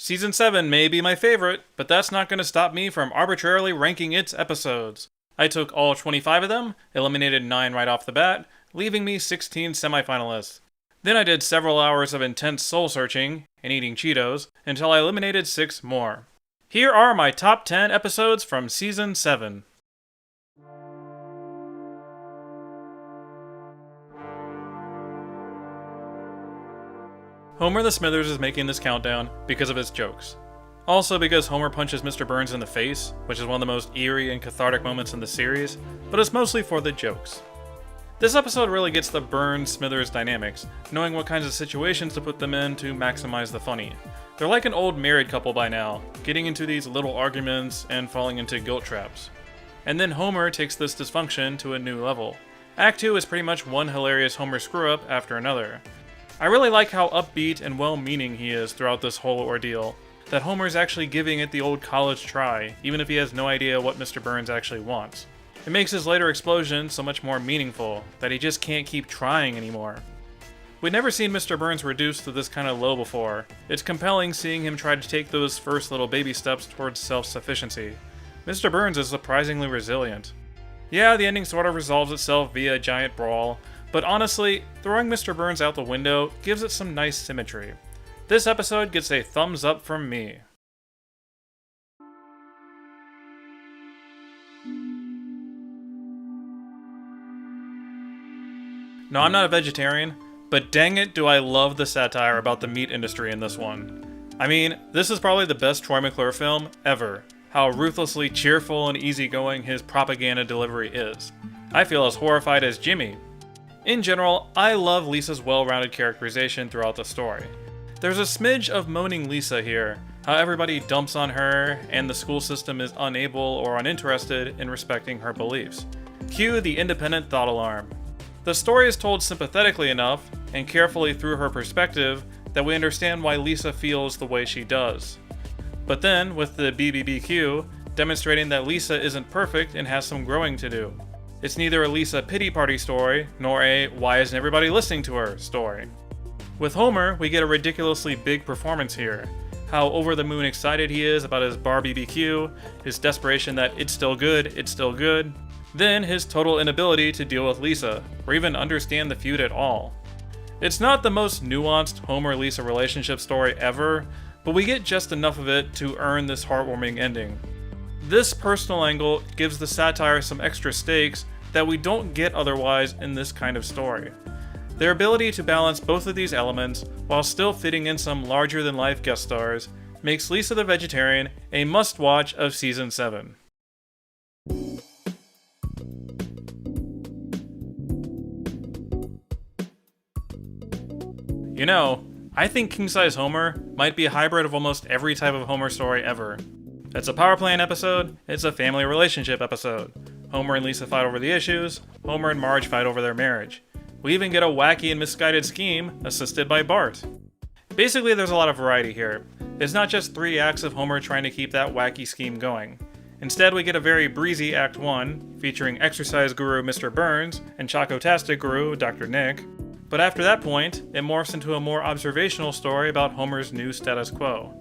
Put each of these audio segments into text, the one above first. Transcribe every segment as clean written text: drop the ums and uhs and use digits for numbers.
Season 7 may be my favorite, but that's not going to stop me from arbitrarily ranking its episodes. I took all 25 of them, eliminated 9 right off the bat, leaving me 16 semifinalists. Then I did several hours of intense soul-searching and eating Cheetos until I eliminated 6 more. Here are my top 10 episodes from Season 7. Homer the Smithers is making this countdown because of his jokes. Also because Homer punches Mr. Burns in the face, which is one of the most eerie and cathartic moments in the series, but it's mostly for the jokes. This episode really gets the Burns-Smithers dynamics, knowing what kinds of situations to put them in to maximize the funny. They're like an old married couple by now, getting into these little arguments and falling into guilt traps. And then Homer takes this dysfunction to a new level. Act 2 is pretty much one hilarious Homer screw-up after another. I really like how upbeat and well-meaning he is throughout this whole ordeal, that Homer's actually giving it the old college try, even if he has no idea what Mr. Burns actually wants. It makes his later explosion so much more meaningful, that he just can't keep trying anymore. We'd never seen Mr. Burns reduced to this kind of low before. It's compelling seeing him try to take those first little baby steps towards self-sufficiency. Mr. Burns is surprisingly resilient. Yeah, the ending sort of resolves itself via a giant brawl, but honestly, throwing Mr. Burns out the window gives it some nice symmetry. This episode gets a thumbs up from me. No, I'm not a vegetarian, but dang it do I love the satire about the meat industry in this one. I mean, this is probably the best Troy McClure film ever, how ruthlessly cheerful and easygoing his propaganda delivery is. I feel as horrified as Jimmy. In general, I love Lisa's well-rounded characterization throughout the story. There's a smidge of moaning Lisa here, how everybody dumps on her and the school system is unable or uninterested in respecting her beliefs. Cue the independent thought alarm. The story is told sympathetically enough and carefully through her perspective that we understand why Lisa feels the way she does. But then, with the BBBQ, demonstrating that Lisa isn't perfect and has some growing to do. It's neither a Lisa pity party story, nor a why isn't everybody listening to her story. With Homer, we get a ridiculously big performance here. How over the moon excited he is about his bar BBQ, his desperation that it's still good. Then his total inability to deal with Lisa, or even understand the feud at all. It's not the most nuanced Homer-Lisa relationship story ever, but we get just enough of it to earn this heartwarming ending. This personal angle gives the satire some extra stakes that we don't get otherwise in this kind of story. Their ability to balance both of these elements while still fitting in some larger-than-life guest stars makes Lisa the Vegetarian a must-watch of Season 7. You know, I think King Size Homer might be a hybrid of almost every type of Homer story ever. It's a power plant episode, it's a family relationship episode. Homer and Lisa fight over the issues, Homer and Marge fight over their marriage. We even get a wacky and misguided scheme assisted by Bart. Basically, there's a lot of variety here. It's not just 3 acts of Homer trying to keep that wacky scheme going. Instead, we get a very breezy Act 1, featuring exercise guru Mr. Burns and Chocotastic guru Dr. Nick. But after that point, it morphs into a more observational story about Homer's new status quo.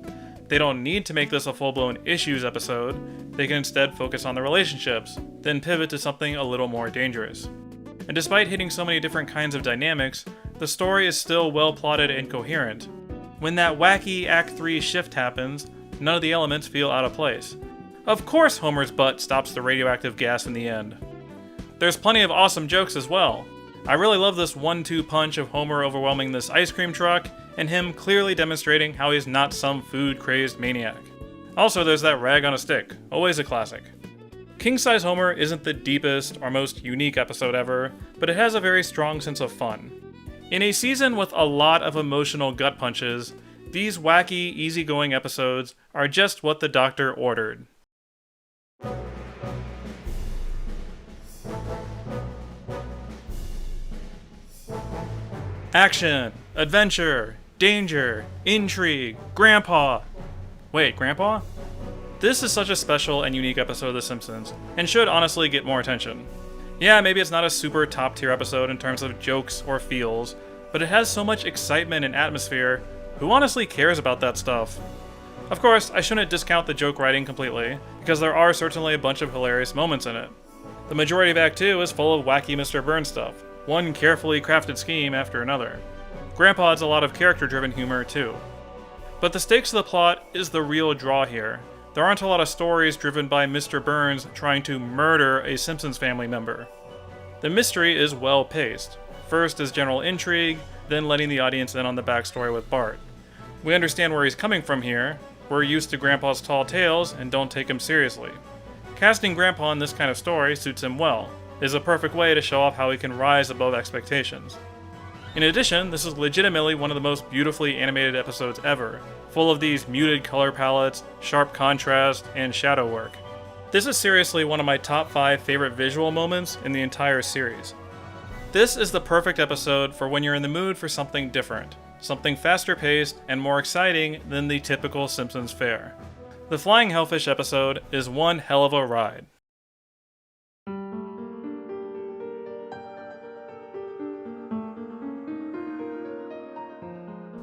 They don't need to make this a full-blown issues episode, they can instead focus on the relationships, then pivot to something a little more dangerous. And despite hitting so many different kinds of dynamics, the story is still well plotted and coherent. When that wacky Act 3 shift happens, none of the elements feel out of place. Of course Homer's butt stops the radioactive gas in the end. There's plenty of awesome jokes as well. I really love this 1-2 punch of Homer overwhelming this ice cream truck, and him clearly demonstrating how he's not some food-crazed maniac. Also, there's that rag on a stick, always a classic. King Size Homer isn't the deepest or most unique episode ever, but it has a very strong sense of fun. In a season with a lot of emotional gut punches, these wacky, easygoing episodes are just what the doctor ordered. Action, adventure, danger, intrigue, grandpa. Wait, grandpa? This is such a special and unique episode of The Simpsons, and should honestly get more attention. Yeah, maybe it's not a super top tier episode in terms of jokes or feels, but it has so much excitement and atmosphere. Who honestly cares about that stuff? Of course, I shouldn't discount the joke writing completely, because there are certainly a bunch of hilarious moments in it. The majority of Act 2 is full of wacky Mr. Burns stuff, one carefully crafted scheme after another. Grandpa has a lot of character-driven humor too. But the stakes of the plot is the real draw here. There aren't a lot of stories driven by Mr. Burns trying to murder a Simpsons family member. The mystery is well paced. First is general intrigue, then letting the audience in on the backstory with Bart. We understand where he's coming from here. We're used to Grandpa's tall tales and don't take him seriously. Casting Grandpa in this kind of story suits him well. It is a perfect way to show off how he can rise above expectations. In addition, this is legitimately one of the most beautifully animated episodes ever, full of these muted color palettes, sharp contrast, and shadow work. This is seriously one of my top 5 favorite visual moments in the entire series. This is the perfect episode for when you're in the mood for something different, something faster paced and more exciting than the typical Simpsons fare. The Flying Hellfish episode is one hell of a ride.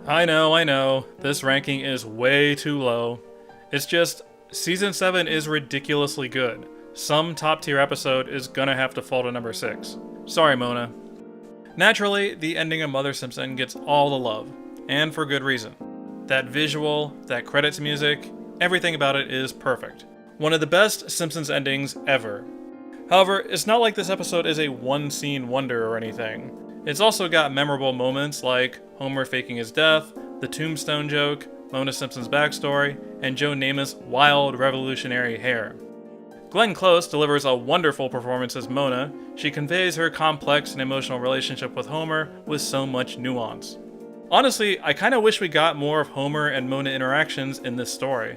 I know, this ranking is way too low. It's just, Season 7 is ridiculously good. Some top-tier episode is gonna have to fall to number 6. Sorry, Mona. Naturally, the ending of Mother Simpson gets all the love, and for good reason. That visual, that credits music, everything about it is perfect. One of the best Simpsons endings ever. However, it's not like this episode is a one-scene wonder or anything. It's also got memorable moments like Homer faking his death, the tombstone joke, Mona Simpson's backstory, and Joe Namath's wild revolutionary hair. Glenn Close delivers a wonderful performance as Mona. She conveys her complex and emotional relationship with Homer with so much nuance. Honestly, I kinda wish we got more of Homer and Mona interactions in this story.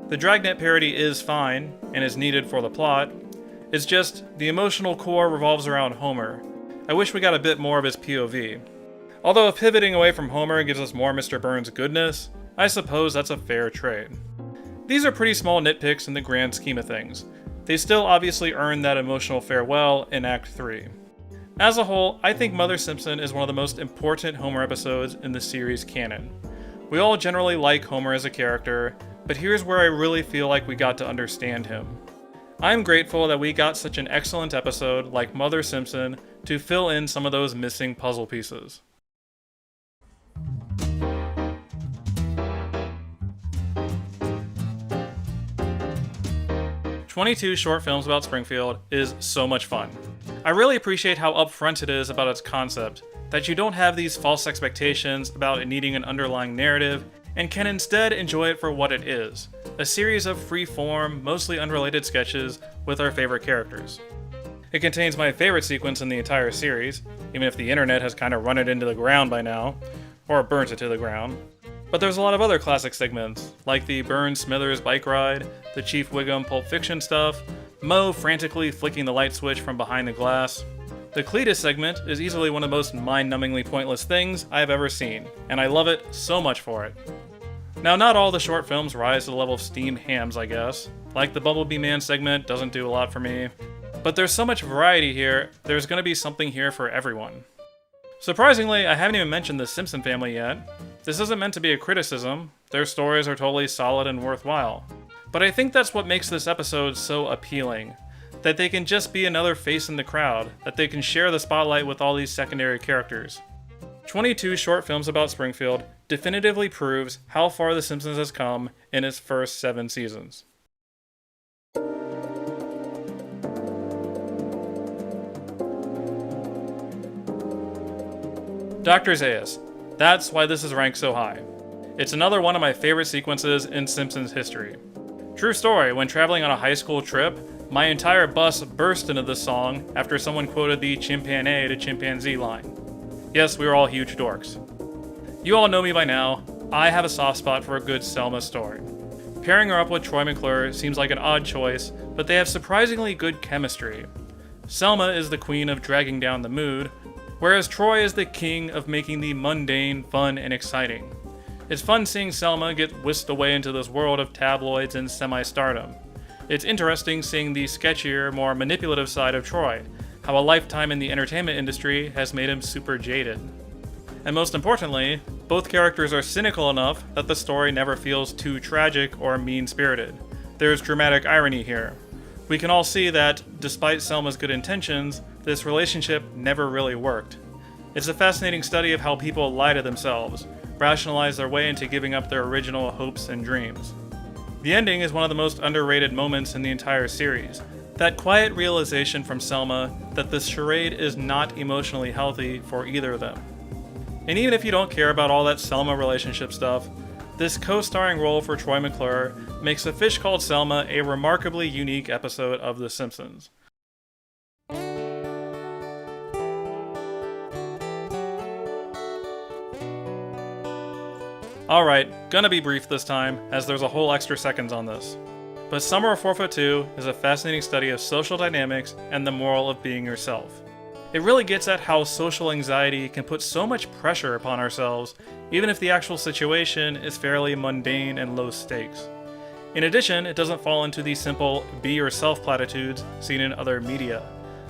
The Dragnet parody is fine, and is needed for the plot. It's just, the emotional core revolves around Homer. I wish we got a bit more of his POV. Although if pivoting away from Homer gives us more Mr. Burns' goodness, I suppose that's a fair trade. These are pretty small nitpicks in the grand scheme of things. They still obviously earn that emotional farewell in Act 3. As a whole, I think Mother Simpson is one of the most important Homer episodes in the series canon. We all generally like Homer as a character, but here's where I really feel like we got to understand him. I'm grateful that we got such an excellent episode like Mother Simpson to fill in some of those missing puzzle pieces. "22 Short Films About Springfield" is so much fun. I really appreciate how upfront it is about its concept, that you don't have these false expectations about it needing an underlying narrative, and can instead enjoy it for what it is, a series of free-form, mostly unrelated sketches with our favorite characters. It contains my favorite sequence in the entire series, even if the internet has kind of run it into the ground by now, or burnt it to the ground. But there's a lot of other classic segments, like the Burns-Smithers bike ride, the Chief Wiggum Pulp Fiction stuff, Moe frantically flicking the light switch from behind the glass. The Cletus segment is easily one of the most mind-numbingly pointless things I've ever seen, and I love it so much for it. Now, not all the short films rise to the level of steamed hams, I guess. Like the Bumblebee Man segment doesn't do a lot for me. But there's so much variety here, there's gonna be something here for everyone. Surprisingly, I haven't even mentioned the Simpson family yet. This isn't meant to be a criticism, their stories are totally solid and worthwhile. But I think that's what makes this episode so appealing. That they can just be another face in the crowd, that they can share the spotlight with all these secondary characters. 22 Short Films About Springfield definitively proves how far The Simpsons has come in its first 7 seasons. Dr. Zaius. That's why this is ranked so high. It's another one of my favorite sequences in Simpsons history. True story, when traveling on a high school trip, my entire bus burst into this song after someone quoted the chimpanzee to chimpanzee line. Yes, we were all huge dorks. You all know me by now, I have a soft spot for a good Selma story. Pairing her up with Troy McClure seems like an odd choice, but they have surprisingly good chemistry. Selma is the queen of dragging down the mood, whereas Troy is the king of making the mundane fun and exciting. It's fun seeing Selma get whisked away into this world of tabloids and semi-stardom. It's interesting seeing the sketchier, more manipulative side of Troy, how a lifetime in the entertainment industry has made him super jaded. And most importantly, both characters are cynical enough that the story never feels too tragic or mean-spirited. There's dramatic irony here. We can all see that, despite Selma's good intentions, this relationship never really worked. It's a fascinating study of how people lie to themselves, rationalize their way into giving up their original hopes and dreams. The ending is one of the most underrated moments in the entire series. That quiet realization from Selma that this charade is not emotionally healthy for either of them. And even if you don't care about all that Selma relationship stuff, this co-starring role for Troy McClure makes A Fish Called Selma a remarkably unique episode of The Simpsons. Alright, gonna be brief this time, as there's a whole extra seconds on this. But Summer of 4'2" is a fascinating study of social dynamics and the moral of being yourself. It really gets at how social anxiety can put so much pressure upon ourselves, even if the actual situation is fairly mundane and low stakes. In addition, it doesn't fall into the simple be yourself platitudes seen in other media,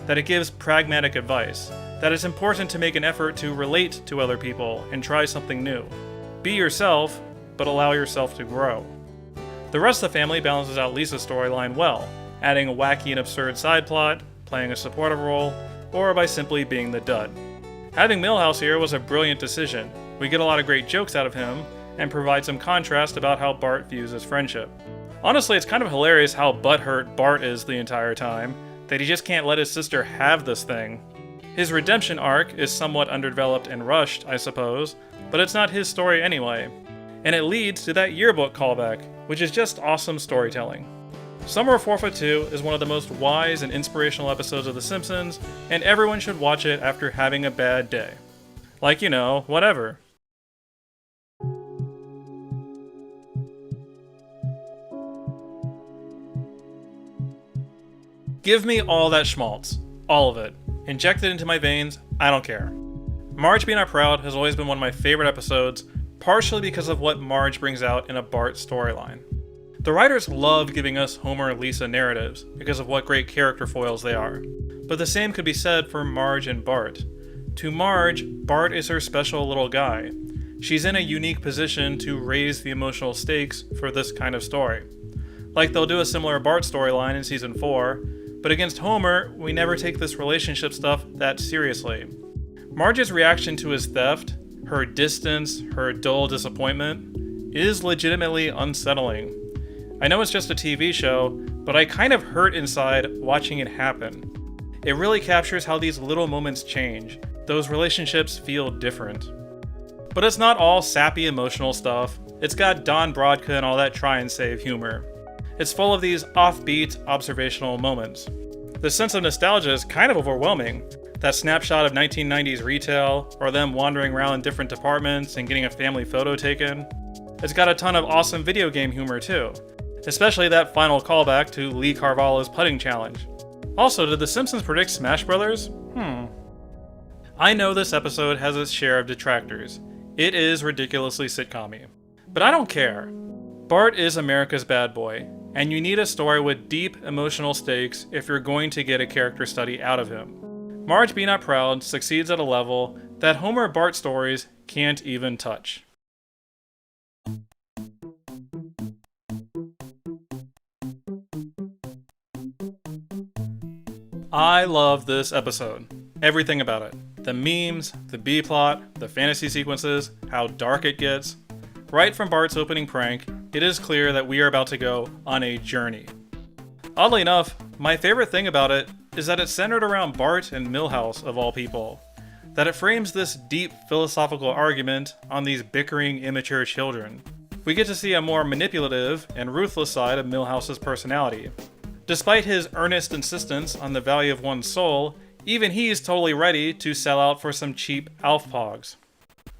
that it gives pragmatic advice, that it's important to make an effort to relate to other people and try something new. Be yourself, but allow yourself to grow. The rest of the family balances out Lisa's storyline well, adding a wacky and absurd side plot, playing a supportive role, or by simply being the dud. Having Milhouse here was a brilliant decision. We get a lot of great jokes out of him, and provide some contrast about how Bart views his friendship. Honestly, it's kind of hilarious how butthurt Bart is the entire time, that he just can't let his sister have this thing. His redemption arc is somewhat underdeveloped and rushed, I suppose, but it's not his story anyway. And it leads to that yearbook callback, which is just awesome storytelling. Summer of 4'2" is one of the most wise and inspirational episodes of The Simpsons, and everyone should watch it after having a bad day. Like, whatever. Give me all that schmaltz. All of it. Inject it into my veins, I don't care. Marge Be Not Proud has always been one of my favorite episodes, partially because of what Marge brings out in a Bart storyline. The writers love giving us Homer and Lisa narratives because of what great character foils they are, but the same could be said for Marge and Bart. To Marge, Bart is her special little guy. She's in a unique position to raise the emotional stakes for this kind of story. Like they'll do a similar Bart storyline in season 4, but against Homer, we never take this relationship stuff that seriously. Marge's reaction to his theft, her distance, her dull disappointment, is legitimately unsettling. I know it's just a TV show, but I kind of hurt inside watching it happen. It really captures how these little moments change. Those relationships feel different. But it's not all sappy emotional stuff. It's got Don Brodka and all that try and save humor. It's full of these offbeat, observational moments. The sense of nostalgia is kind of overwhelming. That snapshot of 1990s retail, or them wandering around different departments and getting a family photo taken. It's got a ton of awesome video game humor too, especially that final callback to Lee Carvalho's putting challenge. Also, did The Simpsons predict Smash Brothers? I know this episode has its share of detractors. It is ridiculously sitcom-y. But I don't care. Bart is America's bad boy, and you need a story with deep emotional stakes if you're going to get a character study out of him. Marge Be Not Proud succeeds at a level that Homer Bart stories can't even touch. I love this episode. Everything about it. The memes, the B-plot, the fantasy sequences, how dark it gets. Right from Bart's opening prank, it is clear that we are about to go on a journey. Oddly enough, my favorite thing about it is that it's centered around Bart and Milhouse, of all people. That it frames this deep philosophical argument on these bickering, immature children. We get to see a more manipulative and ruthless side of Milhouse's personality. Despite his earnest insistence on the value of one's soul, even he's totally ready to sell out for some cheap Alf Pogs.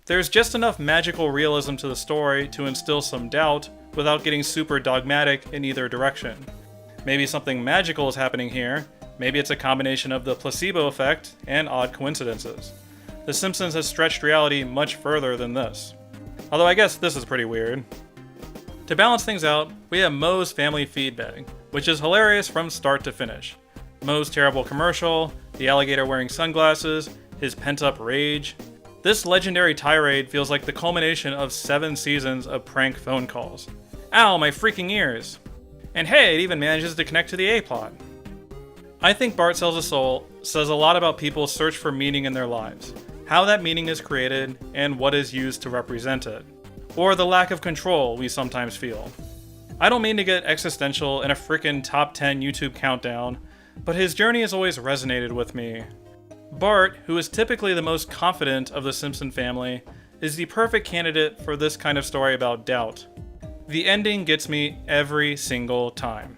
There's just enough magical realism to the story to instill some doubt without getting super dogmatic in either direction. Maybe something magical is happening here. Maybe it's a combination of the placebo effect and odd coincidences. The Simpsons has stretched reality much further than this. Although I guess this is pretty weird. To balance things out, we have Moe's family feedback, which is hilarious from start to finish. Moe's terrible commercial, the alligator wearing sunglasses, his pent-up rage. This legendary tirade feels like the culmination of 7 seasons of prank phone calls. Ow, my freaking ears! And hey, it even manages to connect to the A-plot. I think Bart Sells a Soul says a lot about people's search for meaning in their lives, how that meaning is created, and what is used to represent it. Or the lack of control we sometimes feel. I don't mean to get existential in a frickin' top 10 YouTube countdown, but his journey has always resonated with me. Bart, who is typically the most confident of the Simpson family, is the perfect candidate for this kind of story about doubt. The ending gets me every single time.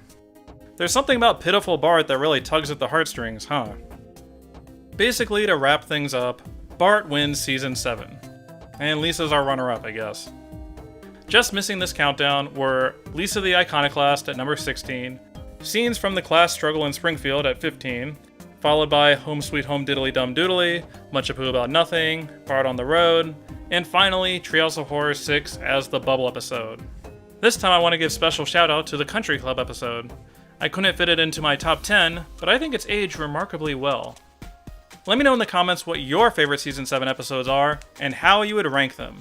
There's something about pitiful Bart that really tugs at the heartstrings, huh? Basically, to wrap things up, Bart wins Season 7. And Lisa's our runner-up, I guess. Just missing this countdown were Lisa the Iconoclast at number 16, Scenes from the Class Struggle in Springfield at 15, followed by Home Sweet Home Diddly Dum Doodly, Much Ado About Nothing, Bart on the Road, and finally Treehouse of Horror 6 as the Bubble episode. This time I want to give special shout out to the Country Club episode. I couldn't fit it into my top 10, but I think it's aged remarkably well. Let me know in the comments what your favorite Season 7 episodes are, and how you would rank them.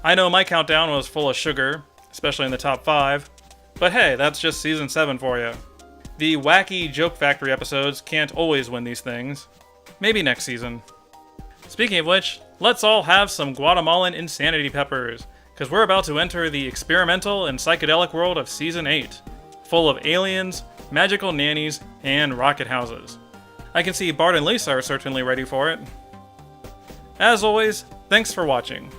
I know my countdown was full of sugar, especially in the top 5, but hey, that's just Season 7 for you. The wacky Joke Factory episodes can't always win these things. Maybe next season. Speaking of which, let's all have some Guatemalan insanity peppers, because we're about to enter the experimental and psychedelic world of Season 8, full of aliens, magical nannies, and rocket houses. I can see Bart and Lisa are certainly ready for it. As always, thanks for watching.